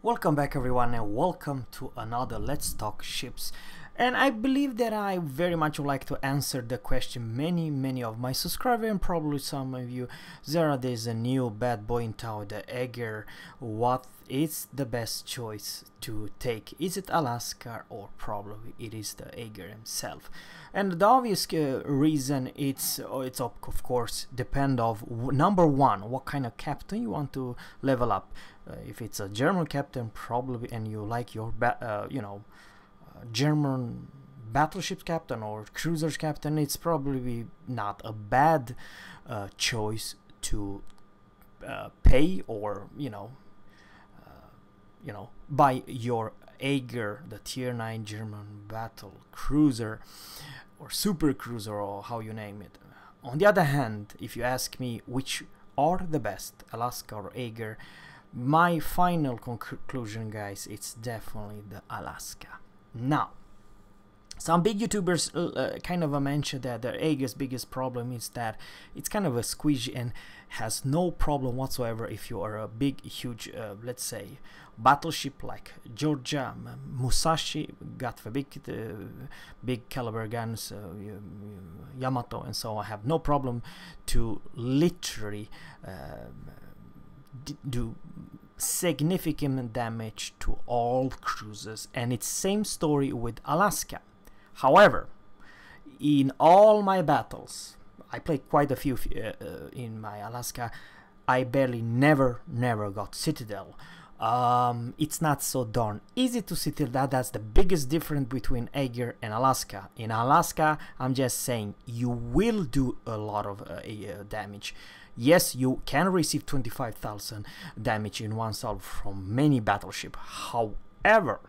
Welcome back everyone and welcome to another Let's Talk Ships. And I believe that I very much would like to answer the question many of my subscribers and probably some of you. There's a new bad boy in town, the Aegir. What is the best choice to take? Is it Alaska or probably it is the Aegir himself? And the obvious reason it's of course depend of number one, what kind of captain you want to level up. If it's a German captain, probably, and you like your German battleship captain or cruisers captain, it's probably not a bad choice to pay or buy your Aegir, the tier 9 German battle cruiser or super cruiser or how you name it. On the other hand, if you ask me which are the best, Alaska or Aegir, my final conclusion, guys, it's definitely the Alaska. Now, some big YouTubers kind of mentioned that the Aegir's biggest problem is that it's kind of a squeegee and has no problem whatsoever if you are a big, huge, let's say, battleship like Georgia, Musashi, got the big caliber guns, Yamato, and so on. Have no problem to literally do significant damage to all cruisers, and it's same story with Alaska. However, in all my battles, I played quite a few in my Alaska, I barely never got Citadel. It's not so darn easy to Citadel. That's the biggest difference between Aegir and Alaska. In Alaska, I'm just saying you will do a lot of damage. Yes, you can receive 25,000 damage in one salvo from many battleship. However,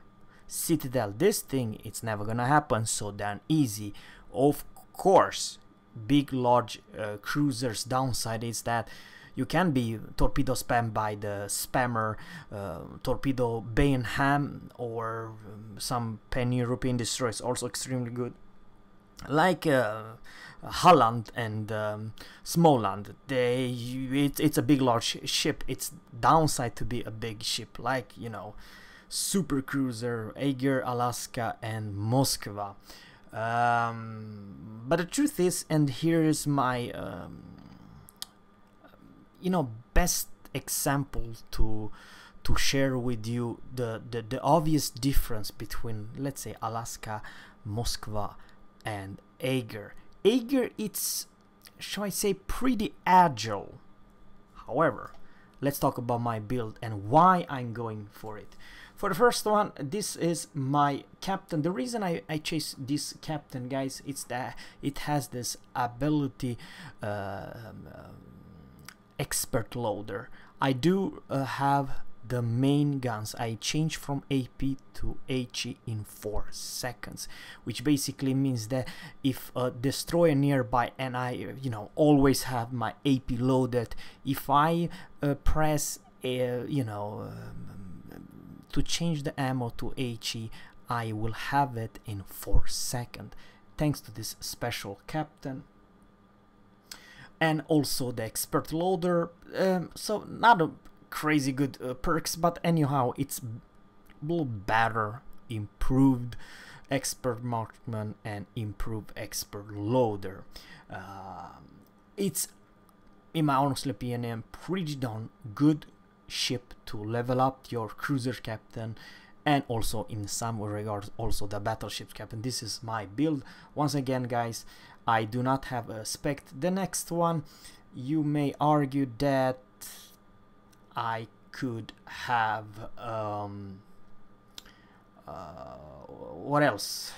Citadel, this thing, it's never gonna happen so damn easy. Of course, big large cruisers downside is that you can be torpedo spammed by the spammer, torpedo bay and ham, or some pan-European destroyers, also extremely good, like Holland and Småland. It's a big large ship. It's downside to be a big ship, like super cruiser, Aegir, Alaska, and Moskva. But the truth is, and here is my best example to share with you the obvious difference between, let's say, Alaska, Moskva, and Aegir. Aegir, it's, shall I say, pretty agile. However, let's talk about my build and why I'm going for it. For the first one, this is my captain. The reason I chase this captain, guys, it's that it has this ability, expert loader. I do have the main guns. I change from AP to HE in 4 seconds, which basically means that if a destroyer nearby, and I always have my AP loaded, if I press to change the ammo to HE, I will have it in 4 seconds thanks to this special captain. And also the expert loader, so not a crazy good perks, but anyhow, it's a little better, improved expert marksman and improved expert loader. It's, in my honest opinion, pretty darn good ship to level up your cruiser captain, and also in some regards also the battleship captain. This is my build. Once again, guys, I do not have a spec. The next one, you may argue that I could have what else?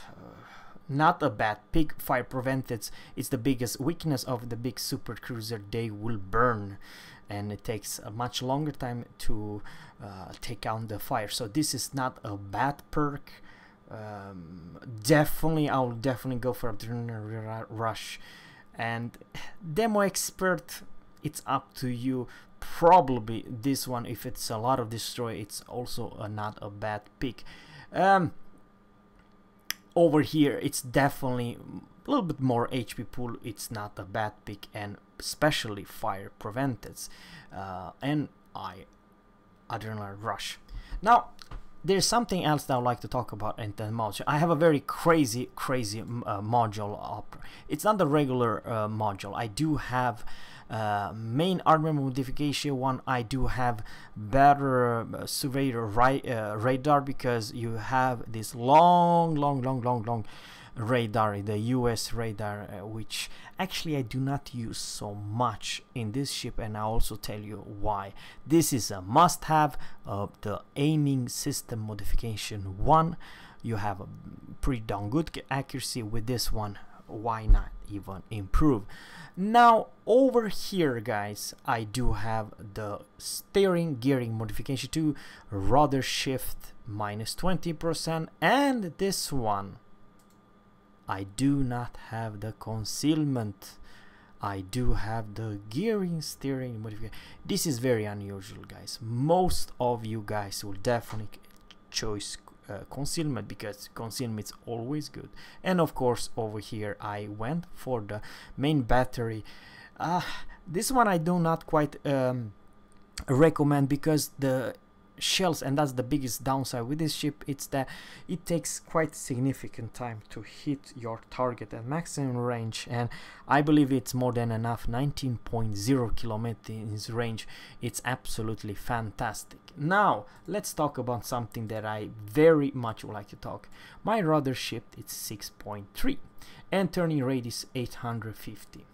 Not a bad pick. Fire prevented. It's the biggest weakness of the big super cruiser. They will burn, and it takes a much longer time to take out the fire. So this is not a bad perk. Definitely, I'll definitely go for Adrenaline Rush. And Demo Expert, it's up to you. Probably this one, if it's a lot of destroy, it's also not a bad pick. Over here, it's definitely a little bit more HP pool. It's not a bad pick, and especially fire prevented. And Adrenaline Rush. Now, there's something else that I'd like to talk about in the module. I have a very crazy module up. It's not the regular module. I do have main armor modification one. I do have better surveyor radar, because you have this long radar, the US radar, which actually I do not use so much in this ship, and I'll also tell you why. This is a must-have of the aiming system modification 1. You have a pretty darn good accuracy with this one. Why not even improve? Now over here, guys, I do have the steering gearing modification 2, rudder shift minus 20%, and this one I do not have the concealment. I do have the gearing steering modification. This is very unusual, guys. Most of you guys will definitely choose concealment, because concealment is always good. And of course over here I went for the main battery. This one I do not quite recommend, because the shells, and that's the biggest downside with this ship, it's that it takes quite significant time to hit your target at maximum range, and I believe it's more than enough. 19.0 kilometers range, it's absolutely fantastic. Now let's talk about something that I very much would like to talk. My rudder shift is 6.3 and turning radius 850.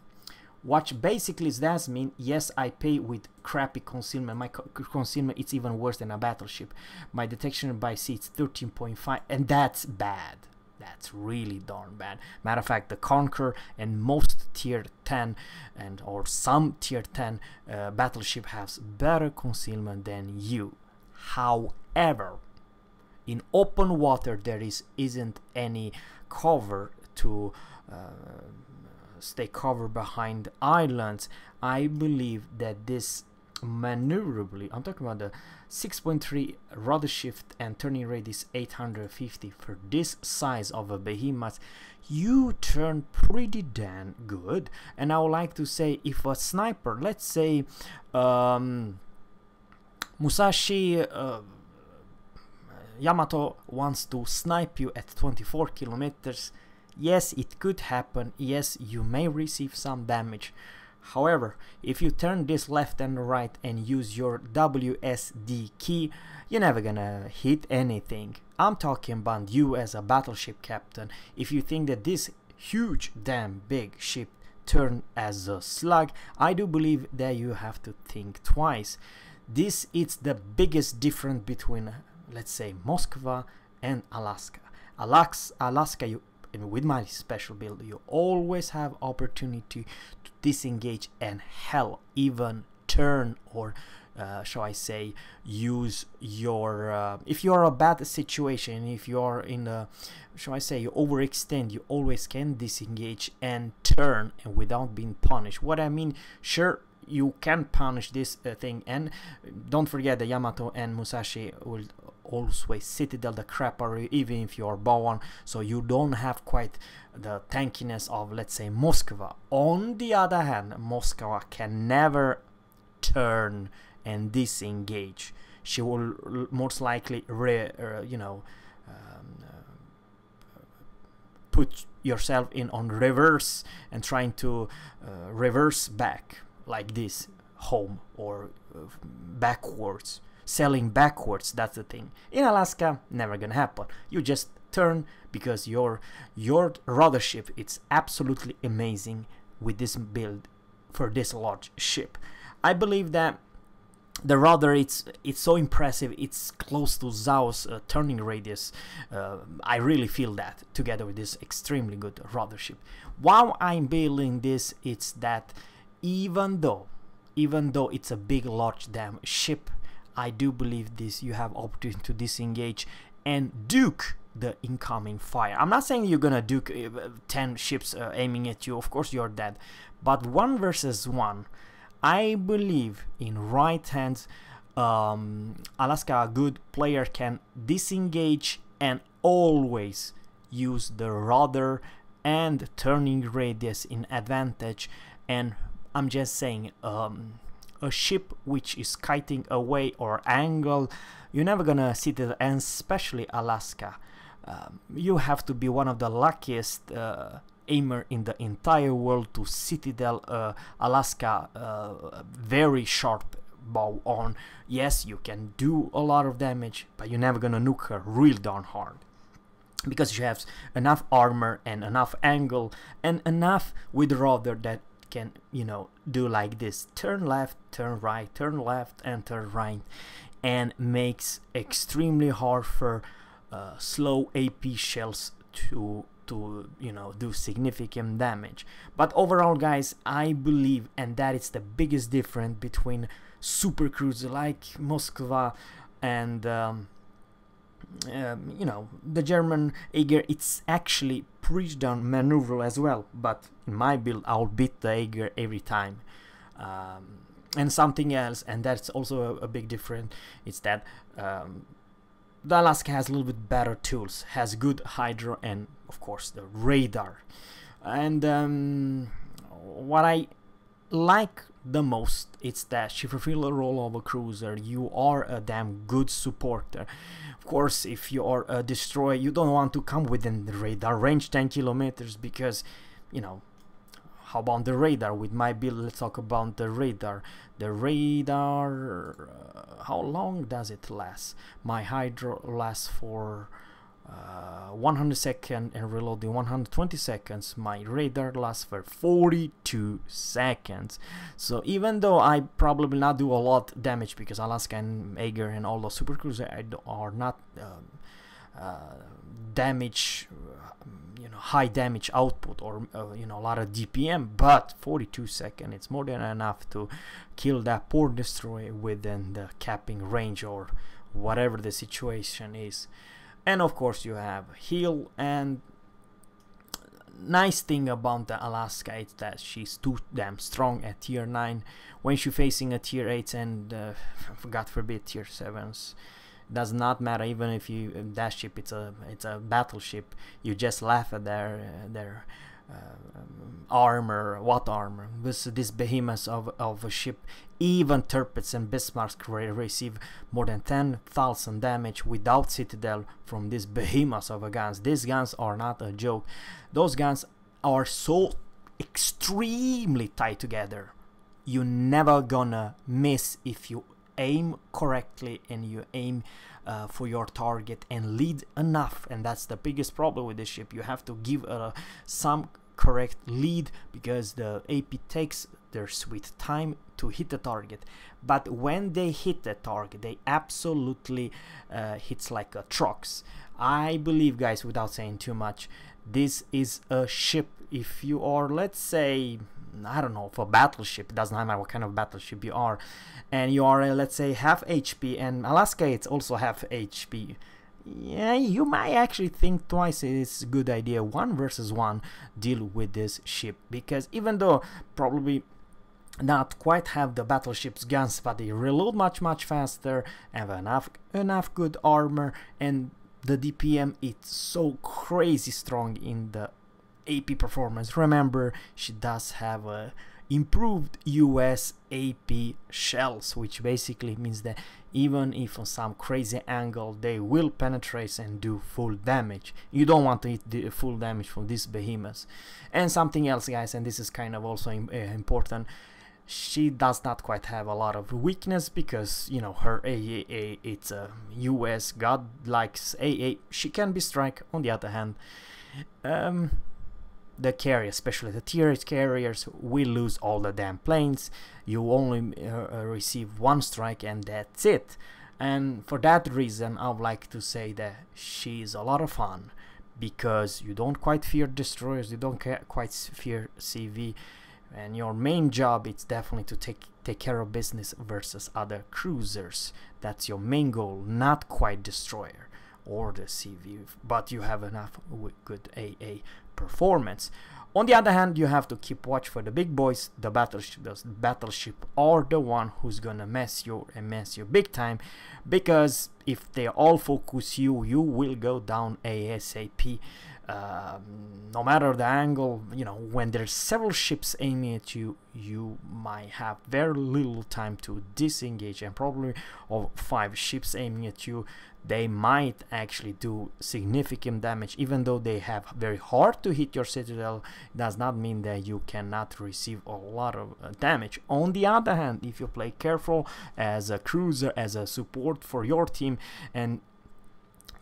What basically does mean, yes, I pay with crappy concealment. My concealment it's even worse than a battleship. My detection by sea is 13.5, and that's bad. That's really darn bad. Matter of fact, the Conqueror and most tier 10 or some tier 10 battleship has better concealment than you. However, in open water there isn't any cover to stay covered behind islands. I believe that this maneuverably, I'm talking about the 6.3 rudder shift and turning radius 850, for this size of a behemoth, you turn pretty damn good. And I would like to say, if a sniper, let's say Musashi Yamato wants to snipe you at 24 kilometers, yes, it could happen. Yes, you may receive some damage. However, if you turn this left and right and use your WSD key, you're never gonna hit anything. I'm talking about you as a battleship captain. If you think that this huge damn big ship turn as a slug, I do believe that you have to think twice. This is the biggest difference between, let's say, Moskva and Alaska. Alaska, and with my special build, you always have opportunity to disengage and hell even turn, or shall I say, use your if you're a bad situation, if you're in a, shall I say, you overextend, you always can disengage and turn and without being punished. What I mean, sure, you can punish this thing, and don't forget the Yamato and Musashi will always citadel the crap out of you, even if you're Bowen, so you don't have quite the tankiness of, let's say, Moskva. On the other hand, Moskva can never turn and disengage. She will most likely put yourself in on reverse and trying to reverse back like this home, or backwards, selling backwards. That's the thing. In Alaska, never gonna happen. You just turn, because your rudder ship, it's absolutely amazing with this build for this large ship. I believe that the rudder, it's so impressive. It's close to Zhao's turning radius. I really feel that together with this extremely good rudder ship. While I'm building this, it's that even though it's a big large damn ship, I do believe this you have opportunity to disengage and duke the incoming fire. I'm not saying you're gonna duke 10 ships aiming at you. Of course you're dead, but 1 versus 1, I believe in right hands, Alaska, a good player, can disengage and always use the rudder and turning radius in advantage. And I'm just saying, a ship which is kiting away or angle, you're never gonna see it, and especially Alaska. You have to be one of the luckiest aimer in the entire world to citadel Alaska very sharp bow on. Yes, you can do a lot of damage, but you're never gonna nuke her real darn hard, because you have enough armor and enough angle and enough with rudder that can, you know, do like this: turn left, turn right, turn left, and turn right, and makes extremely hard for slow AP shells to you know, do significant damage. But overall, guys, I believe, and that is the biggest difference between super cruiser like Moskva and you know, the German Ager. It's actually pretty darn maneuverable as well, but in my build I'll beat the Ager every time. And something else, and that's also a big difference, is that the Alaska has a little bit better tools, has good hydro, and of course the radar. And what I like the most, it's that she fulfills the role of a cruiser. You are a damn good supporter. Of course, if you are a destroyer, you don't want to come within the radar range 10 kilometers, because, you know, how about the radar? With my build, let's talk about the radar. The radar, how long does it last? My hydro lasts for 100 seconds and reloading 120 seconds. My radar lasts for 42 seconds. So even though I probably not do a lot damage, because Alaska and Ager and all those super cruisers are not damage, you know, high damage output, or you know, a lot of DPM, but 42 seconds, it's more than enough to kill that poor destroyer within the capping range or whatever the situation is. And of course you have heal, and nice thing about the Alaska is that she's too damn strong at tier 9. When she's facing a tier 8 and God forbid tier 7s, does not matter. Even if you that ship, it's a battleship, you just laugh at their armor. What armor? This behemoth of a ship. Even Tirpitz and Bismarcks receive more than 10,000 damage without citadel from this behemoth of a guns. These guns are not a joke. Those guns are so extremely tight together. You're never gonna miss if you aim correctly and you aim for your target and lead enough. And that's the biggest problem with this ship. You have to give some correct lead, because the AP takes their sweet time to hit the target. But when they hit the target, they absolutely hits like a trucks. I believe, guys, without saying too much, this is a ship. If you are, let's say, I don't know, for battleship, it doesn't matter what kind of battleship you are, and you are let's say half HP, and Alaska it's also half HP, yeah, you might actually think twice. It's a good idea 1 versus 1 deal with this ship, because even though probably not quite have the battleship's guns, but they reload much faster, have enough good armor, and the DPM it's so crazy strong in the AP performance. Remember, she does have a improved US AP shells, which basically means that even if on some crazy angle they will penetrate and do full damage. You don't want to hit the full damage from this behemoth. And something else, guys, and this is kind of also important, she does not quite have a lot of weakness, because, you know, her AAA, it's a US god likes AA. She can be strike. On the other hand, the carrier, especially the tier 8 carriers, will lose all the damn planes. You only receive 1 strike and that's it. And for that reason, I would like to say that she's a lot of fun, because you don't quite fear destroyers, you don't quite fear CV, and your main job is definitely to take care of business versus other cruisers. That's your main goal, not quite destroyer or the CV, but you have enough good AA performance. On the other hand, you have to keep watch for the big boys. The battleship are the one who's gonna mess you big time, because if they all focus you, you will go down ASAP. No matter the angle, you know, when there's several ships aiming at you, you might have very little time to disengage, and probably of 5 ships aiming at you, they might actually do significant damage. Even though they have very hard to hit your citadel, does not mean that you cannot receive a lot of damage. On the other hand, if you play careful as a cruiser, as a support for your team, and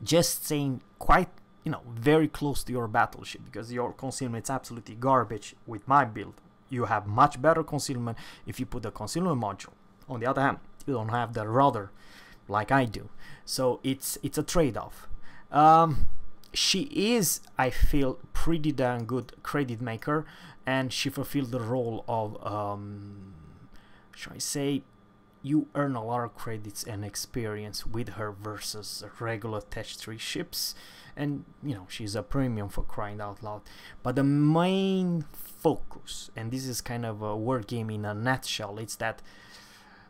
just staying quite, you know, very close to your battleship, because your concealment is absolutely garbage with my build. You have much better concealment if you put a concealment module. On the other hand, you don't have the rudder like I do, so it's a trade-off. She is, I feel, pretty darn good credit maker, and she fulfilled the role of shall I say, you earn a lot of credits and experience with her versus regular Tech 3 ships, and you know, she's a premium for crying out loud. But the main focus, and this is kind of a word game in a nutshell, it's that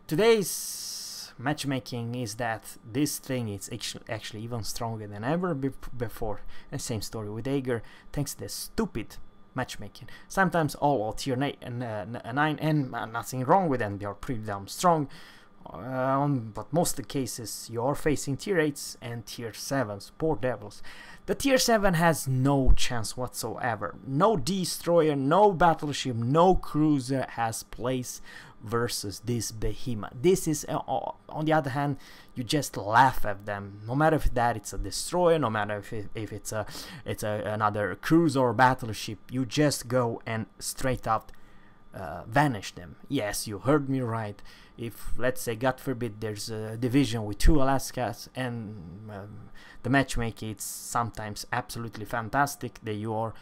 today's matchmaking is that this thing is actually even stronger than ever before. And same story with Aegir, thanks to the stupid matchmaking. Sometimes all tier 9 and nothing wrong with them, they are pretty damn strong, but most of the cases you're facing tier 8s and tier 7s, poor devils. The tier 7 has no chance whatsoever. No destroyer, no battleship, no cruiser has place versus this behemoth. This is on the other hand, you just laugh at them. No matter if it's a destroyer, no matter if it's another cruiser or battleship, you just go and straight up vanish them. Yes, you heard me right. If, let's say, God forbid, there's a division with 2 Alaskas, and the matchmaking, it's sometimes absolutely fantastic that you are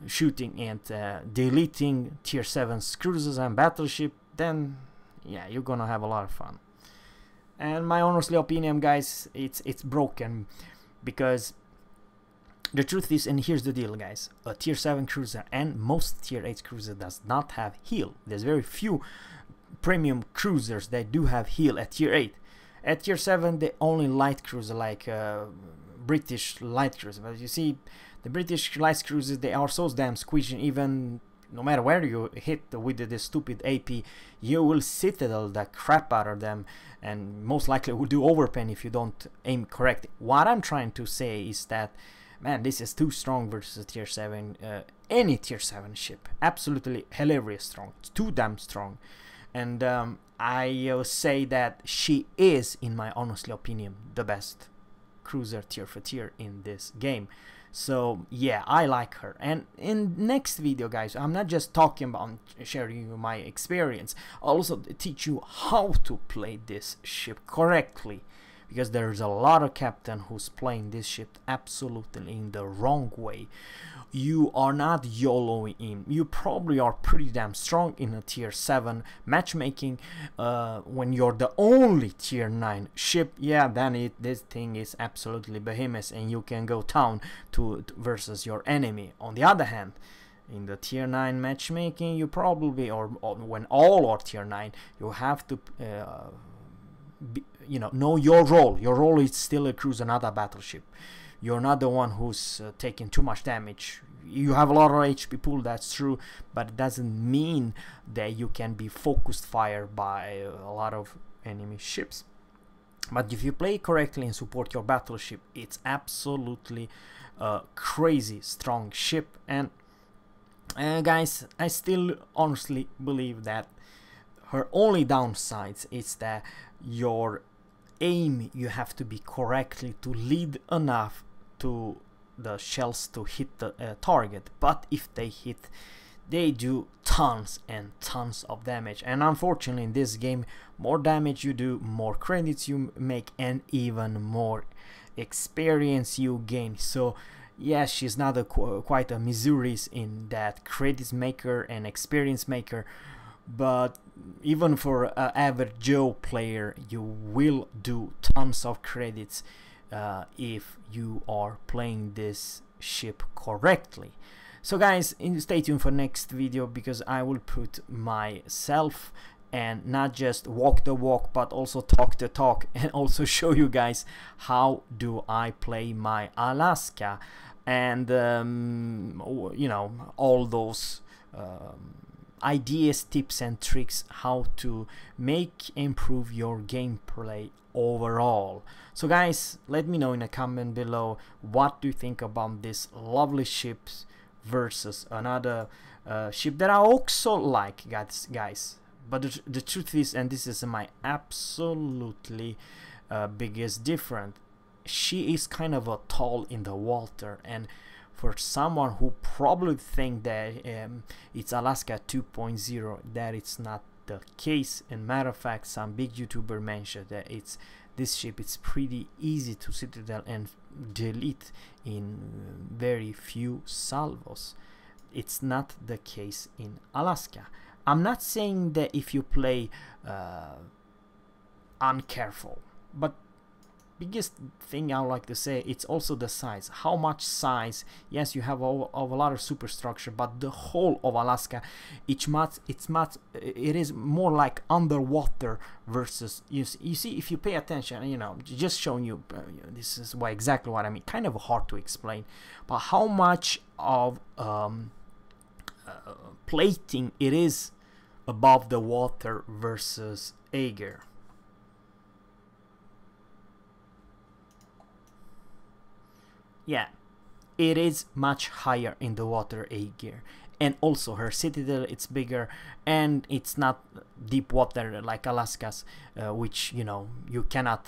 shooting and deleting tier 7 cruisers and battleship, then yeah, you're gonna have a lot of fun. And my honestly opinion, guys, it's broken, because the truth is, and here's the deal, guys, a tier 7 cruiser and most tier 8 cruiser does not have heal. There's very few premium cruisers that do have heal at tier 8. At tier 7, the only light cruiser, like British light cruiser. But you see, the British light cruisers, they are so damn squishy. Even no matter where you hit with the stupid AP, you will citadel the crap out of them, and most likely will do overpen if you don't aim correctly. What I'm trying to say is that, man, this is too strong versus tier 7. Any tier 7 ship, absolutely hilarious strong. It's too damn strong. And I say that she is, in my honestly opinion, the best cruiser tier for tier in this game. So yeah, I like her. And in next video, guys, I'm not just talking about sharing you my experience, I'll also teach you how to play this ship correctly, because there's a lot of captain who's playing this ship absolutely in the wrong way. You are not YOLOing in. You probably are pretty damn strong in a tier 7 matchmaking. When you're the only tier 9 ship, yeah, then this thing is absolutely behemoth, and you can go down to versus your enemy. On the other hand, in the tier 9 matchmaking, you probably, or when all are tier 9, you have to you know your role. Your role is still a cruiser, not a battleship. You're not the one who's taking too much damage. You have a lot of HP pool, that's true, but it doesn't mean that you can be focused fire by a lot of enemy ships. But if you play correctly and support your battleship, it's absolutely a crazy strong ship. And guys, I still honestly believe that her only downsides is that your aim, you have to be correctly to lead enough to the shells to hit the target. But if they hit, they do tons and tons of damage. And unfortunately, in this game, more damage you do, more credits you make, and even more experience you gain. So yes, she's not quite a Missouris in that credits maker and experience maker, but even for an average Joe player, you will do tons of credits if you are playing this ship correctly. So guys, stay tuned for next video, because I will put myself and not just walk the walk, but also talk the talk, and also show you guys how do I play my Alaska and you know, all those ideas, tips and tricks how to improve your gameplay overall. So guys, let me know in a comment below, what do you think about this lovely ships versus another ship that I also like, guys. But the truth is, and this is my absolutely biggest difference, she is kind of a tall in the water, and for someone who probably think that it's Alaska 2.0, that it's not the case. And matter of fact, some big YouTuber mentioned that this ship is pretty easy to citadel and delete in very few salvos. It's not the case in Alaska. I'm not saying that if you play uncareful, but biggest thing I would like to say, it's also the size. How much size? Yes, you have a lot of superstructure, but the whole of Alaska, it is more like underwater versus you see, if you pay attention, you know, just showing you, this is exactly what I mean. Kind of hard to explain, but how much of plating it is above the water versus Aegir. Yeah, it is much higher in the water Aegir, and also her citadel, it's bigger, and it's not deep water like Alaska's, which, you know, you cannot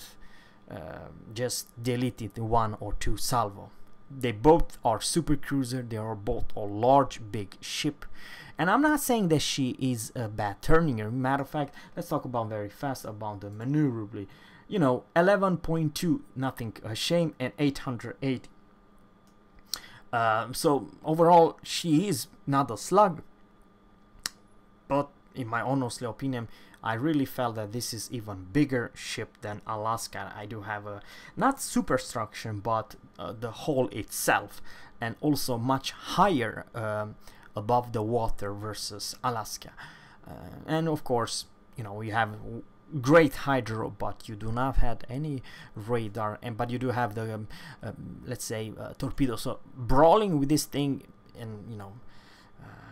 just delete it in 1 or 2 salvo. They both are super cruiser, they are both a large big ship, and I'm not saying that she is a bad turninger. Matter of fact, let's talk about very fast about the maneuverability. You know, 11.2, nothing a shame, and 808. So overall, she is not a slug, but in my honestly opinion, I really felt that this is even bigger ship than Alaska. I do have a not superstructure, but the hull itself, and also much higher above the water versus Alaska. And of course, you know, we have great hydro, but you do not have any radar, but you do have the let's say torpedo. So brawling with this thing, and you know,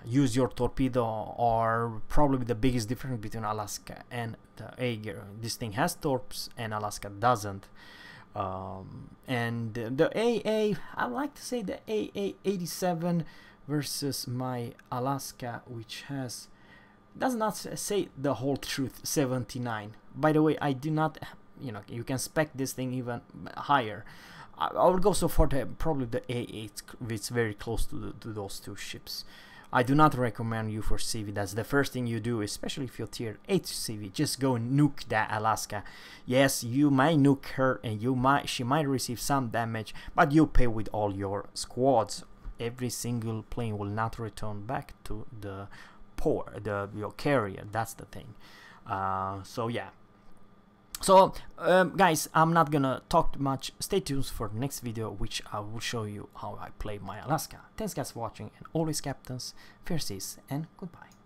use your torpedo are probably the biggest difference between Alaska and the Aegir. This thing has torps and Alaska doesn't. And the I like to say the AA87 versus my Alaska, which does not say the whole truth, 79. By the way, I do not, you know, you can spec this thing even higher. I would go so far that probably the A8, it's very close to those two ships. I do not recommend you for CV. That's the first thing you do, especially if you're tier 8 CV. Just go and nuke that Alaska. Yes, you might nuke her, and she might receive some damage, but you pay with all your squads. Every single plane will not return back to the your carrier. That's the thing. So yeah, so guys, I'm not gonna talk much. Stay tuned for the next video, which I will show you how I play my Alaska. Thanks guys for watching, and always captains, fair seas, and goodbye.